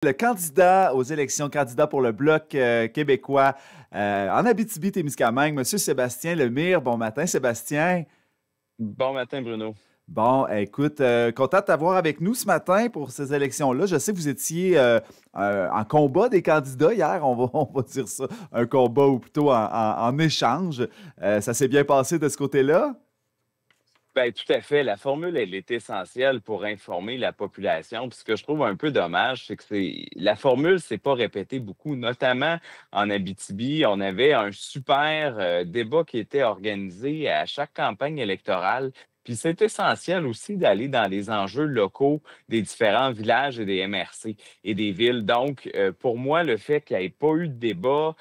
Le candidat aux élections, candidat pour le Bloc québécois en Abitibi-Témiscamingue, M. Sébastien Lemire. Bon matin, Sébastien. Bon matin, Bruno. Bon, écoute, content de t'avoir avec nous ce matin pour ces élections-là. Je sais que vous étiez en combat des candidats hier, on va dire ça, un combat ou plutôt en échange. Ça s'est bien passé de ce côté-là? Ben, tout à fait. La formule, elle est essentielle pour informer la population. Puis ce que je trouve un peu dommage, c'est que la formule s'est pas répétée beaucoup, notamment en Abitibi. On avait un super débat qui était organisé à chaque campagne électorale. Puis c'est essentiel aussi d'aller dans les enjeux locaux des différents villages et des MRC et des villes. Donc, pour moi, le fait qu'il n'y ait pas eu de débat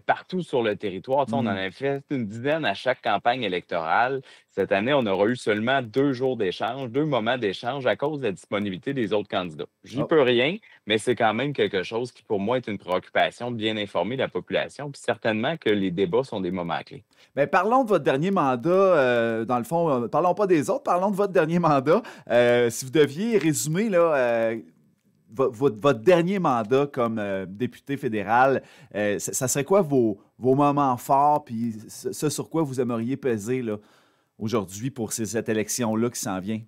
partout sur le territoire, tu sais, on en Hmm. avait fait une dizaine à chaque campagne électorale. Cette année, on aura eu seulement 2 jours d'échange, 2 moments d'échange à cause de la disponibilité des autres candidats. J'y Oh. peux rien, mais c'est quand même quelque chose qui, pour moi, est une préoccupation de bien informer la population. Puis certainement que les débats sont des moments clés. Ben, parlons de votre dernier mandat. Dans le fond, parlons pas des autres, parlons de votre dernier mandat. Si vous deviez résumer là, votre dernier mandat comme député fédéral, ça serait quoi vos moments forts, puis ce sur quoi vous aimeriez peser là, aujourd'hui pour cette élection-là qui s'en vient?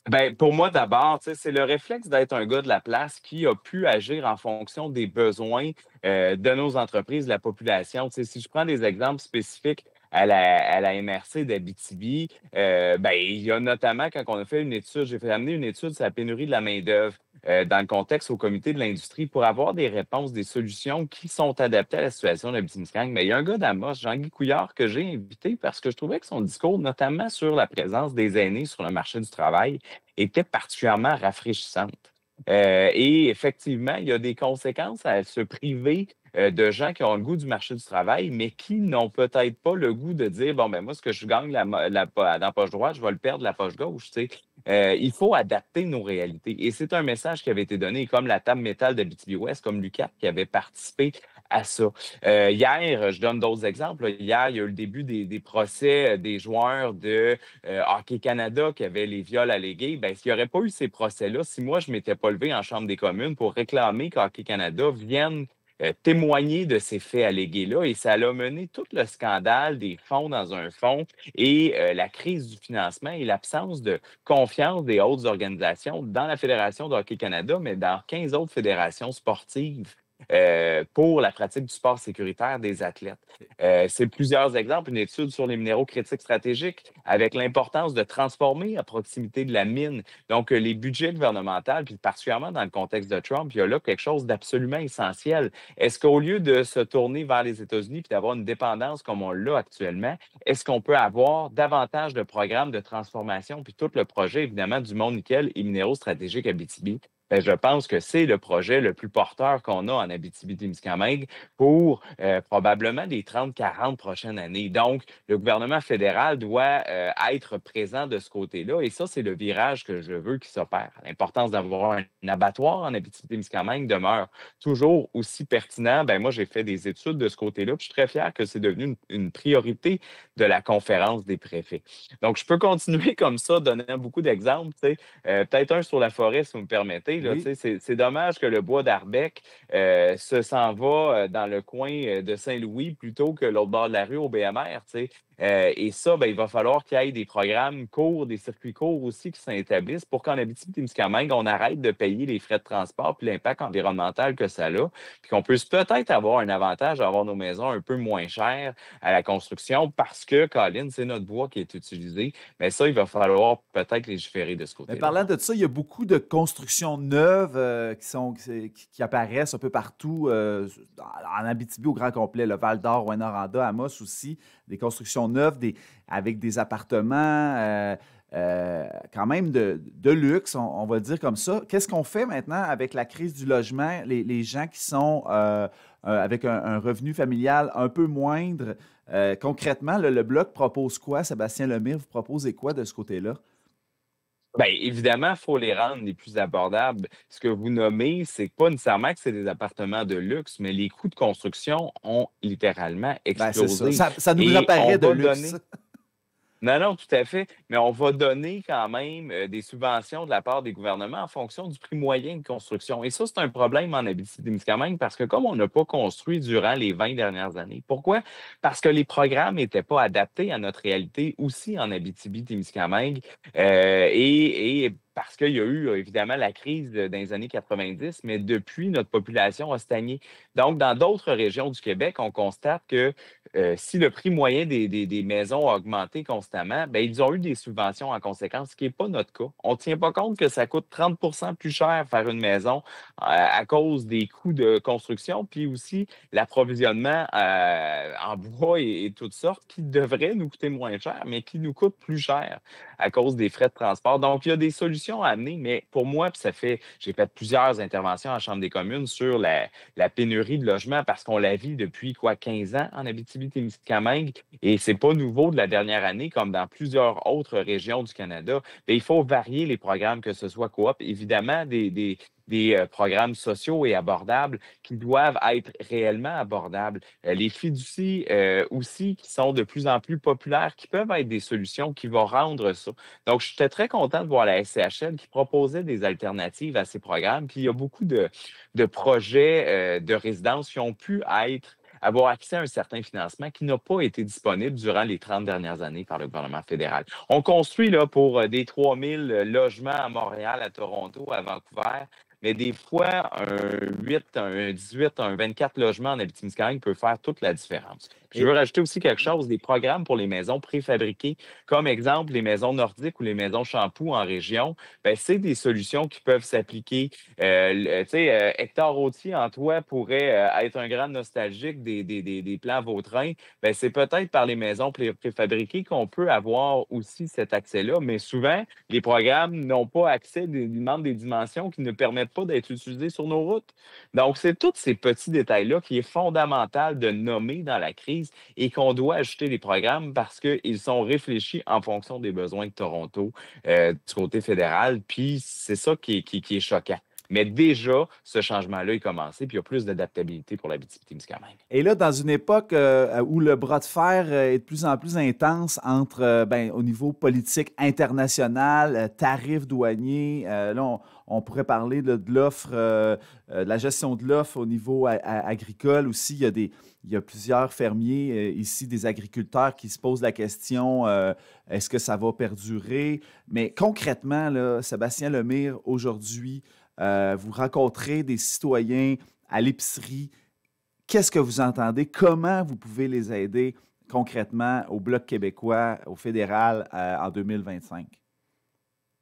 Ben, pour moi, d'abord, tu sais, c'est le réflexe d'être un gars de la place qui a pu agir en fonction des besoins de nos entreprises, de la population. Tu sais, si je prends des exemples spécifiques à la MRC d'Abitibi, ben, il y a notamment quand on a fait une étude, j'ai fait amener une étude sur la pénurie de la main-d'œuvre dans le contexte au comité de l'industrie pour avoir des réponses, des solutions qui sont adaptées à la situation d'Abitibi-Témiscamingue. Mais il y a un gars d'Amos, Jean-Guy Couillard, que j'ai invité parce que je trouvais que son discours, notamment sur la présence des aînés sur le marché du travail, était particulièrement rafraîchissante. Et effectivement, il y a des conséquences à se priver de gens qui ont le goût du marché du travail, mais qui n'ont peut-être pas le goût de dire, bon, ben moi, ce que je gagne dans la poche droite, je vais le perdre de la poche gauche. Tu sais. Il faut adapter nos réalités. Et c'est un message qui avait été donné, comme la table métal de BTB-Ouest, comme l'UQAP qui avait participé à ça. Hier, je donne d'autres exemples. Hier, il y a eu le début des procès des joueurs de Hockey Canada qui avaient les viols allégués. Ben, s'il n'y aurait pas eu ces procès-là, si moi, je ne m'étais pas levé en Chambre des communes pour réclamer qu'Hockey Canada vienne témoigner de ces faits allégués-là, et ça a mené tout le scandale des fonds dans un fonds et la crise du financement et l'absence de confiance des autres organisations dans la Fédération de Hockey Canada, mais dans 15 autres fédérations sportives pour la pratique du sport sécuritaire des athlètes. C'est plusieurs exemples, une étude sur les minéraux critiques stratégiques avec l'importance de transformer à proximité de la mine. Donc, les budgets gouvernementaux, puis particulièrement dans le contexte de Trump, il y a là quelque chose d'absolument essentiel. Est-ce qu'au lieu de se tourner vers les États-Unis puis d'avoir une dépendance comme on l'a actuellement, est-ce qu'on peut avoir davantage de programmes de transformation puis tout le projet, évidemment, du Mont Nickel et minéraux stratégiques Abitibi? Ben, je pense que c'est le projet le plus porteur qu'on a en Abitibi-Témiscamingue pour probablement les 30-40 prochaines années. Donc, le gouvernement fédéral doit être présent de ce côté-là. Et ça, c'est le virage que je veux qui s'opère. L'importance d'avoir un abattoir en Abitibi-Témiscamingue demeure toujours aussi pertinent. Ben, moi, j'ai fait des études de ce côté-là. Puis je suis très fier que c'est devenu une priorité de la conférence des préfets. Donc, je peux continuer comme ça, donnant beaucoup d'exemples. Tu sais. Peut-être un sur la forêt, si vous me permettez. Là, tu Oui. sais, c'est dommage que le bois d'Arbec s'en va dans le coin de Saint-Louis plutôt que l'autre bord de la rue au BMR. Tu sais. Et ça, ben, il va falloir qu'il y ait des programmes courts, des circuits courts aussi qui s'établissent pour qu'en Abitibi-Témiscamingue, on arrête de payer les frais de transport puis l'impact environnemental que ça a, puis qu'on puisse peut-être avoir un avantage à avoir nos maisons un peu moins chères à la construction parce que, Colin, c'est notre bois qui est utilisé. Mais ça, il va falloir peut-être légiférer de ce Mais côté-là. parlant de ça, il y a beaucoup de constructions neuves qui apparaissent un peu partout en Abitibi au grand complet, le Val d'Or, Rouyn-Noranda, Amos aussi, des constructions neuves avec des appartements quand même de luxe, on va dire comme ça. Qu'est-ce qu'on fait maintenant avec la crise du logement, les gens qui sont avec un revenu familial un peu moindre? Concrètement, le Bloc propose quoi? Sébastien Lemire, vous proposez quoi de ce côté-là? Bien, évidemment, il faut les rendre les plus abordables. Ce que vous nommez, c'est pas nécessairement que c'est des appartements de luxe, mais les coûts de construction ont littéralement Ben, c'est ça. explosé. Ça nous Et on apparaît de va luxe. donner Non, non, tout à fait. Mais on va donner quand même des subventions de la part des gouvernements en fonction du prix moyen de construction. Et ça, c'est un problème en Abitibi-Témiscamingue parce que comme on n'a pas construit durant les 20 dernières années, pourquoi? Parce que les programmes n'étaient pas adaptés à notre réalité aussi en Abitibi-Témiscamingue et parce qu'il y a eu évidemment la crise dans les années 90, mais depuis, notre population a stagné. Donc, dans d'autres régions du Québec, on constate que si le prix moyen des maisons a augmenté constamment, ben, ils ont eu des subventions en conséquence, ce qui n'est pas notre cas. On ne tient pas compte que ça coûte 30 plus cher faire une maison à cause des coûts de construction, puis aussi l'approvisionnement en bois et toutes sortes qui devraient nous coûter moins cher, mais qui nous coûtent plus cher à cause des frais de transport. Donc, il y a des solutions à amener, mais pour moi, puis j'ai fait plusieurs interventions à la Chambre des communes sur la pénurie de logements parce qu'on la vit depuis quoi, 15 ans en Abitibi-Témiscamingue et c'est pas nouveau de la dernière année comme dans plusieurs autres régions du Canada. Mais il faut varier les programmes, que ce soit coop, évidemment des programmes sociaux et abordables qui doivent être réellement abordables. Les fiducies aussi qui sont de plus en plus populaires, qui peuvent être des solutions qui vont rendre ça. Donc, j'étais très content de voir la SCHL qui proposait des alternatives à ces programmes. Puis, il y a beaucoup de projets de résidence qui ont pu avoir accès à un certain financement qui n'a pas été disponible durant les 30 dernières années par le gouvernement fédéral. On construit là, pour des 3000 logements à Montréal, à Toronto, à Vancouver, mais des fois, un 8, un 18, un 24 logements en Abitibi-Témiscamingue peut faire toute la différence. Puis je veux Et rajouter aussi quelque chose, des programmes pour les maisons préfabriquées, comme exemple les maisons nordiques ou les maisons Champoux en région. Ben, c'est des solutions qui peuvent s'appliquer. Tu sais, Hector Rôtier en toit pourrait être un grand nostalgique des plans Vautrin. Ben, c'est peut-être par les maisons préfabriquées qu'on peut avoir aussi cet accès-là, mais souvent, les programmes n'ont pas accès, ils demandent des dimensions qui ne permettent pas d'être utilisées sur nos routes. Donc, c'est tous ces petits détails-là qui est fondamental de nommer dans la crise et qu'on doit ajouter les programmes parce qu'ils sont réfléchis en fonction des besoins de Toronto du côté fédéral. Puis, c'est ça qui est choquant. Mais déjà, ce changement-là est commencé, puis il y a plus d'adaptabilité pour l'Abitibi-Témiscamingue. Et là, dans une époque où le bras de fer est de plus en plus intense entre, au niveau politique international, tarifs douaniers, là, on pourrait parler là, de l'offre, de la gestion de l'offre au niveau agricole aussi. Il y a plusieurs fermiers ici, des agriculteurs qui se posent la question, est-ce que ça va perdurer? Mais concrètement, là, Sébastien Lemire, aujourd'hui, vous rencontrez des citoyens à l'épicerie. Qu'est-ce que vous entendez? Comment vous pouvez les aider concrètement au Bloc québécois, au fédéral, en 2025?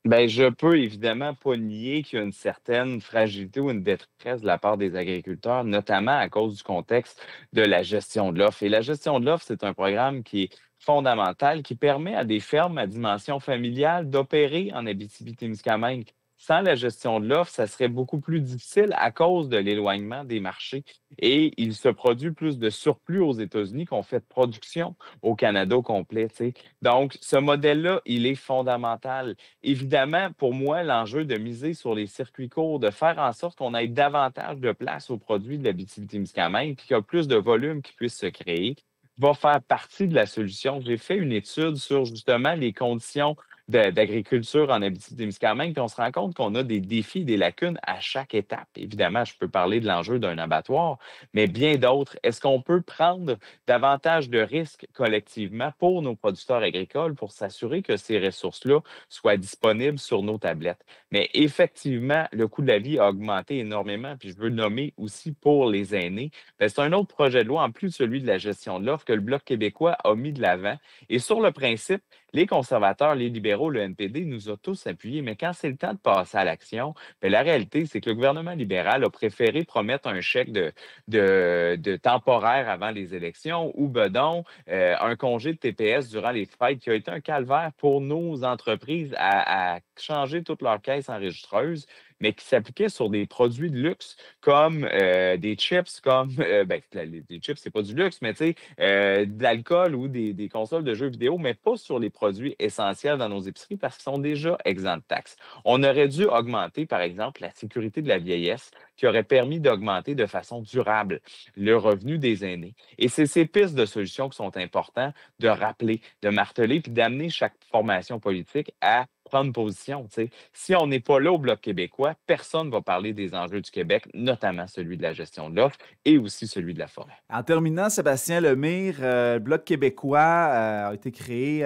Ben, je peux évidemment pas nier qu'il y a une certaine fragilité ou une détresse de la part des agriculteurs, notamment à cause du contexte de la gestion de l'offre. Et la gestion de l'offre, c'est un programme qui est fondamental, qui permet à des fermes à dimension familiale d'opérer en Abitibi-Témiscamingue. Sans la gestion de l'offre, ça serait beaucoup plus difficile à cause de l'éloignement des marchés. Et il se produit plus de surplus aux États-Unis qu'on fait de production au Canada au complet, tu sais. Donc, ce modèle-là, il est fondamental. Évidemment, pour moi, l'enjeu de miser sur les circuits courts, de faire en sorte qu'on ait davantage de place aux produits de l'Abitibi-Témiscamingue, puis qu'il y a plus de volume qui puisse se créer, va faire partie de la solution. J'ai fait une étude sur justement les conditions d'agriculture en Abitibi-Témiscamingue, puis on se rend compte qu'on a des défis, des lacunes à chaque étape. Évidemment, je peux parler de l'enjeu d'un abattoir, mais bien d'autres. Est-ce qu'on peut prendre davantage de risques collectivement pour nos producteurs agricoles pour s'assurer que ces ressources-là soient disponibles sur nos tablettes? Mais effectivement, le coût de la vie a augmenté énormément, puis je veux le nommer aussi pour les aînés. Ben, c'est un autre projet de loi, en plus de celui de la gestion de l'offre, que le Bloc québécois a mis de l'avant. Et sur le principe, les conservateurs, les libéraux, le NPD nous a tous appuyés, mais quand c'est le temps de passer à l'action, bien, la réalité, c'est que le gouvernement libéral a préféré promettre un chèque de temporaire avant les élections ou, bedon, un congé de TPS durant les fêtes qui a été un calvaire pour nos entreprises à changer toutes leurs caisses enregistreuses. mais qui s'appliquait sur des produits de luxe comme des chips, comme des chips, c'est pas du luxe, mais tu sais, de l'alcool ou des consoles de jeux vidéo, mais pas sur les produits essentiels dans nos épiceries parce qu'ils sont déjà exempts de taxes. On aurait dû augmenter, par exemple, la sécurité de la vieillesse qui aurait permis d'augmenter de façon durable le revenu des aînés. Et c'est ces pistes de solutions qui sont importantes de rappeler, de marteler, puis d'amener chaque formation politique à prendre position. Tu sais. Si on n'est pas là au Bloc québécois, personne ne va parler des enjeux du Québec, notamment celui de la gestion de l'offre et aussi celui de la forêt. En terminant, Sébastien Lemire, le Bloc québécois a été créé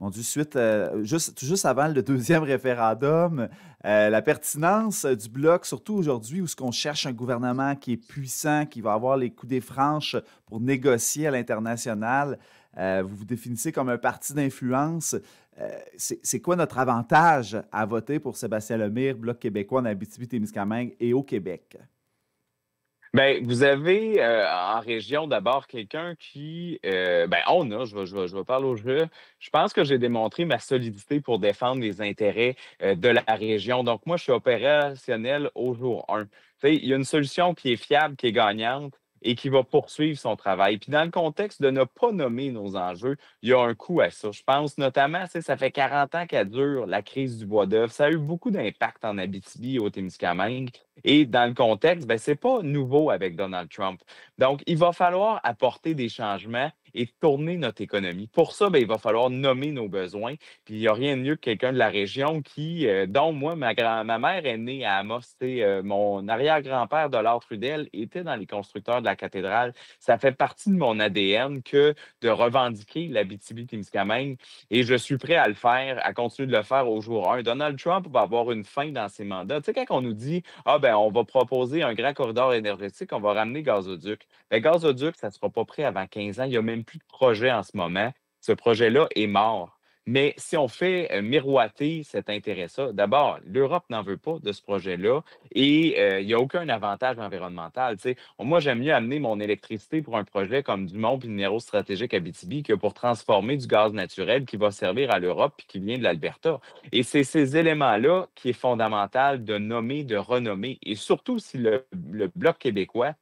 mon Dieu, juste avant le deuxième référendum. La pertinence du Bloc, surtout aujourd'hui où ce qu'on cherche un gouvernement qui est puissant, qui va avoir les coups des franches pour négocier à l'international, vous vous définissez comme un parti d'influence. C'est quoi notre avantage à voter pour Sébastien Lemire, Bloc québécois en Abitibi-Témiscamingue et au Québec? Ben, vous avez en région d'abord quelqu'un qui, on a, je vais parler au jeu. Je pense que j'ai démontré ma solidité pour défendre les intérêts de la région. Donc, moi, je suis opérationnel au jour 1. Tu sais, il y a une solution qui est fiable, qui est gagnante et qui va poursuivre son travail. Puis dans le contexte de ne pas nommer nos enjeux, il y a un coût à ça. Je pense notamment, tu sais, ça fait 40 ans qu'elle dure, la crise du bois d'œuvre. Ça a eu beaucoup d'impact en Abitibi et au Témiscamingue. Et dans le contexte, ce n'est pas nouveau avec Donald Trump. Donc, il va falloir apporter des changements et tourner notre économie. Pour ça, il va falloir nommer nos besoins. Puis, il n'y a rien de mieux que quelqu'un de la région dont moi, ma mère est née à Amos. Mon arrière-grand-père de l'Art Trudel était dans les constructeurs de la cathédrale. Ça fait partie de mon ADN que de revendiquer l'Abitibi-Témiscamingue et je suis prêt à le faire, à continuer de le faire au jour 1. Donald Trump va avoir une fin dans ses mandats. Tu sais, quand on nous dit on va proposer un grand corridor énergétique, on va ramener gazoduc. Gazoduc, ça ne sera pas prêt avant 15 ans. Il n'y a même plus de projet en ce moment. Ce projet-là est mort. Mais si on fait miroiter cet intérêt-là, d'abord, l'Europe n'en veut pas de ce projet-là et il n'y a aucun avantage environnemental. Tu sais. Moi, j'aime mieux amener mon électricité pour un projet comme Dumont puis Minéraux stratégiques Abitibi que pour transformer du gaz naturel qui va servir à l'Europe et qui vient de l'Alberta. Et c'est ces éléments-là qui est fondamental de nommer, de renommer. Et surtout si le Bloc québécois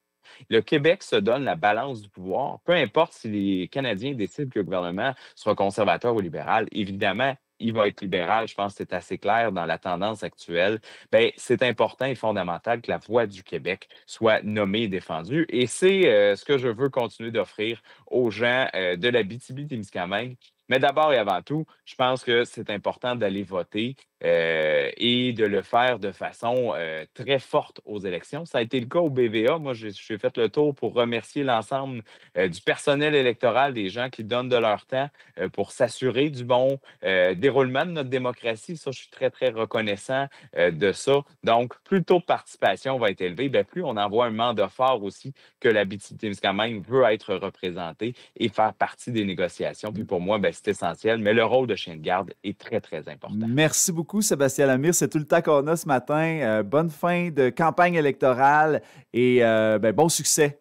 le Québec se donne la balance du pouvoir, peu importe si les Canadiens décident que le gouvernement sera conservateur ou libéral. Évidemment, il va être libéral, je pense que c'est assez clair dans la tendance actuelle. C'est important et fondamental que la voix du Québec soit nommée et défendue. Et c'est ce que je veux continuer d'offrir aux gens de l'Abitibi-Témiscamingue. Mais d'abord et avant tout, je pense que c'est important d'aller voter et de le faire de façon très forte aux élections. Ça a été le cas au BVA. Moi, j'ai fait le tour pour remercier l'ensemble du personnel électoral, des gens qui donnent de leur temps pour s'assurer du bon déroulement de notre démocratie. Ça, je suis très, très reconnaissant de ça. Donc, plus le taux de participation va être élevé, plus on envoie un mandat fort aussi que l'Abitibi-Témiscamingue veut être représenté et faire partie des négociations. Puis pour moi, c'est essentiel. Mais le rôle de chien de garde est très, très important. Merci beaucoup, Sébastien Lemire. C'est tout le temps qu'on a ce matin. Bonne fin de campagne électorale et bon succès.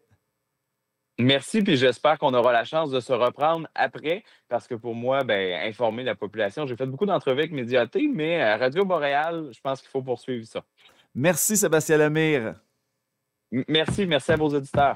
Merci, puis j'espère qu'on aura la chance de se reprendre après, parce que pour moi, informer la population, j'ai fait beaucoup d'entrevues avec Médiaté, mais à Radio Montréal, je pense qu'il faut poursuivre ça. Merci, Sébastien Lemire. Merci à vos auditeurs.